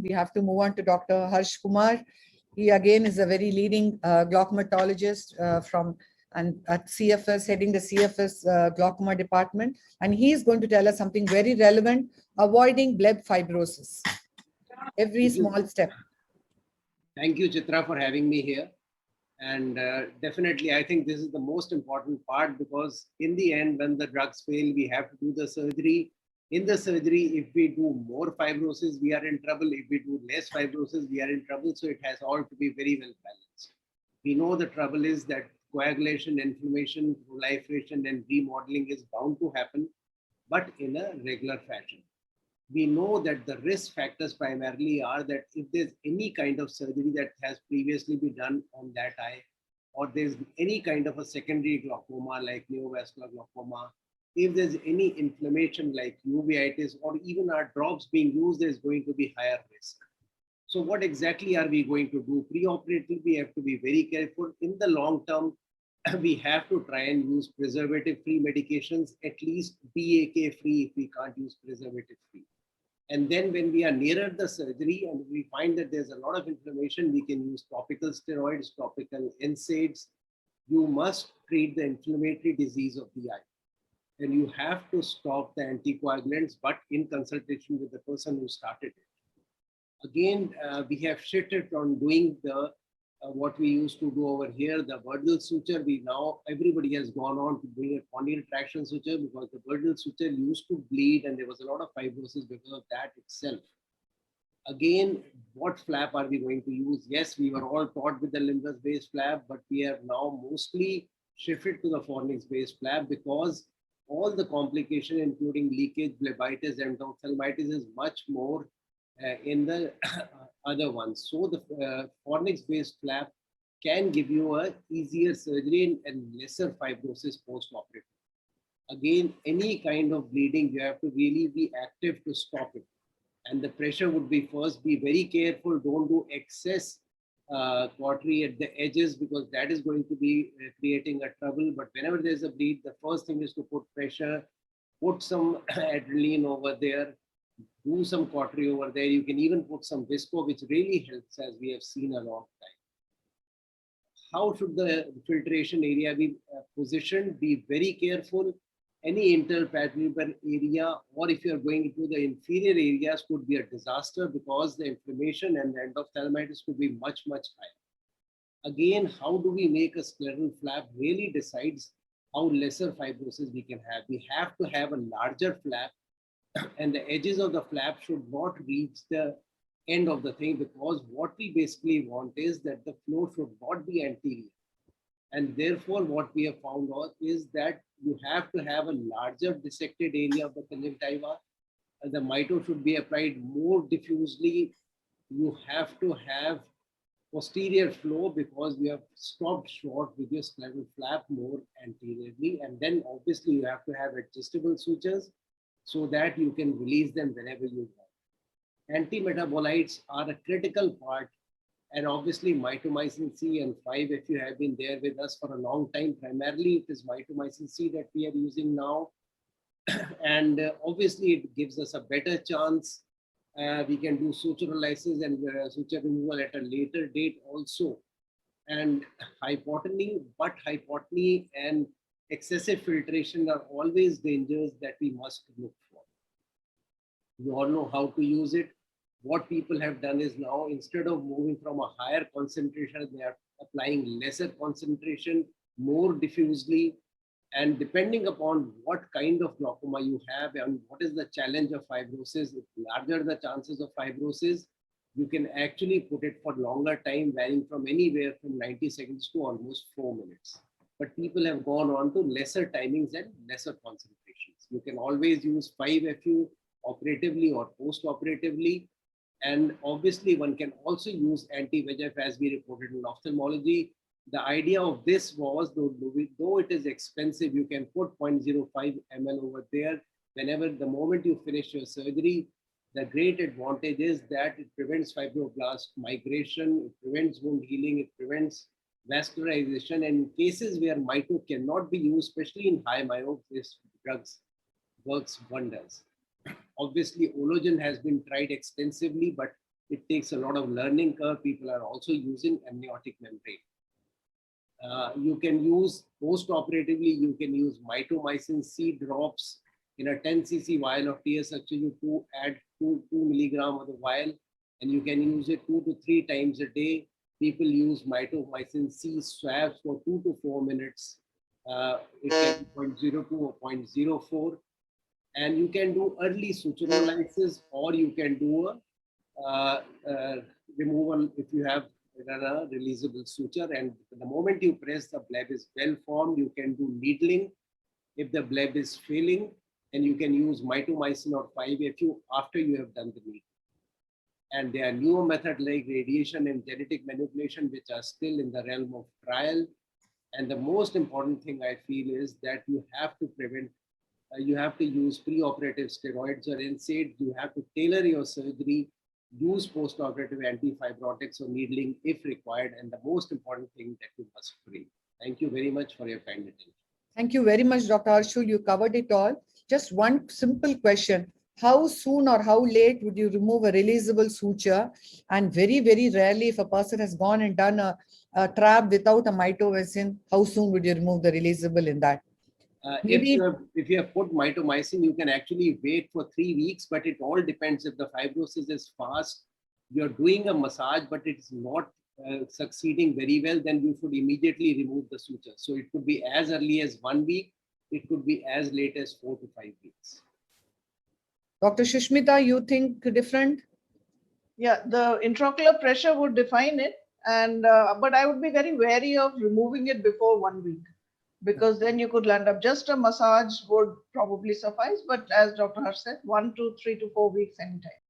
We have to move on to Dr. Harsh Kumar. He again is a very leading glaucomatologist at CFS, heading the CFS glaucoma department. And he is going to tell us something very relevant, avoiding Bleb fibrosis. Every small step. Thank you, Chitra, for having me here. And definitely, I think this is the most important part, because in the end, when the drugs fail, we have to do the surgery. In the surgery, if we do more fibrosis, we are in trouble. If we do less fibrosis, we are in trouble. So it has all to be very well balanced. We know the trouble is that coagulation, inflammation, proliferation, and remodeling is bound to happen, but in a regular fashion. We know that the risk factors primarily are that if there's any kind of surgery that has previously been done on that eye, or there's any kind of a secondary glaucoma like neovascular glaucoma, if there's any inflammation like uveitis, or even our drops being used, there's going to be higher risk. So what exactly are we going to do? Pre-operatively, we have to be very careful. In the long term, we have to try and use preservative-free medications, at least BAK-free if we can't use preservative-free. And then when we are nearer the surgery and we find that there's a lot of inflammation, we can use topical steroids, topical NSAIDs. You must treat the inflammatory disease of the eye. And you have to stop the anticoagulants, but in consultation with the person who started it. Again, we have shifted on doing the what we used to do over here, the vertical suture. Everybody has gone on to doing a corneal traction suture, because the vertical suture used to bleed and there was a lot of fibrosis because of that itself. Again, what flap are we going to use? Yes, we were all taught with the limbus-based flap, but we have now mostly shifted to the Fornix-based flap, because all the complication, including leakage, blebitis, and endophthalmitis, is much more in the other ones. So the Fornix-based flap can give you a easier surgery and lesser fibrosis post-operative. Again, any kind of bleeding, you have to really be active to stop it. And the pressure would be first, be very careful, don't do excess cautery at the edges, because that is going to be creating a trouble. But whenever there's a bleed, the first thing is to put pressure, put some adrenaline over there, do some cautery over there. You can even put some visco, which really helps, as we have seen a long time. How should the filtration area be positioned? Be very careful. Any interpalpebral area, or if you're going into the inferior areas, could be a disaster, because the inflammation and the endophthalmitis could be much, much higher. Again, how do we make a scleral flap really decides how lesser fibrosis we can have. We have to have a larger flap, and the edges of the flap should not reach the end of the thing, because what we basically want is that the flow should not be anterior. And therefore, what we have found out is that you have to have a larger dissected area of the conjunctiva. The mito should be applied more diffusely. You have to have posterior flow, because we have stopped short with your scleral flap more anteriorly. And then obviously you have to have adjustable sutures, so that you can release them whenever you want. Antimetabolites are a critical part, and obviously Mitomycin C and 5, if you have been there with us for a long time, primarily it is Mitomycin C that we are using now. And obviously it gives us a better chance. We can do suturolysis and suture removal at a later date also. And hypotony, but hypotony and excessive filtration are always dangers that we must look for. You all know how to use it. What people have done is now, instead of moving from a higher concentration, they are applying lesser concentration, more diffusely. And depending upon what kind of glaucoma you have and what is the challenge of fibrosis, if larger the chances of fibrosis, you can actually put it for longer time, varying from anywhere from 90 seconds to almost 4 minutes. But people have gone on to lesser timings and lesser concentrations. You can always use 5FU operatively or post-operatively. And obviously one can also use anti-VEGF, as we reported in ophthalmology. The idea of this was, though it is expensive, you can put 0.05 ml over there. Whenever, the moment you finish your surgery, the great advantage is that it prevents fibroblast migration, it prevents wound healing, it prevents vascularization. And in cases where mito cannot be used, especially in high myopes, this drugs works wonders. Obviously, Ologen has been tried extensively, but It takes a lot of learning curve. People are also using amniotic membrane. You can use post-operatively, you can use mitomycin C drops in a 10 cc vial of TSHU2, add 2 milligram of the vial, and you can use it 2 to 3 times a day. People use mitomycin C swabs for 2 to 4 minutes. It can be 0.02 or 0.04. And you can do early suturolysis, or you can do a removal if you have a releasable suture. And the moment you press, the bleb is well formed. You can do needling if the bleb is failing, and you can use mitomycin or 5-FU after you have done the needling. And there are newer methods like radiation and genetic manipulation, which are still in the realm of trial. And the most important thing I feel is that you have to prevent, you have to use pre-operative steroids or NSAIDs. You have to tailor your surgery, use post-operative antifibrotics or needling if required. And the most important thing, that you must pray. Thank you very much for your kind attention. Thank you very much, Dr. Harshul. You covered it all. Just one simple question. How soon or how late would you remove a releasable suture? And very, very rarely, if a person has gone and done a trap without a mitomycin, how soon would you remove the releasable in that? If you have put mitomycin, you can actually wait for 3 weeks, but it all depends. If the fibrosis is fast, you're doing a massage, but it's not succeeding very well, then you should immediately remove the suture. So it could be as early as 1 week. It could be as late as 4 to 5 weeks. Dr. Shushmita, you think different? Yeah, the intraocular pressure would define it, and but I would be very wary of removing it before 1 week, because then you could land up. Just a massage would probably suffice, but as Dr. Harsh said, 1 to 3 to 4 weeks anytime.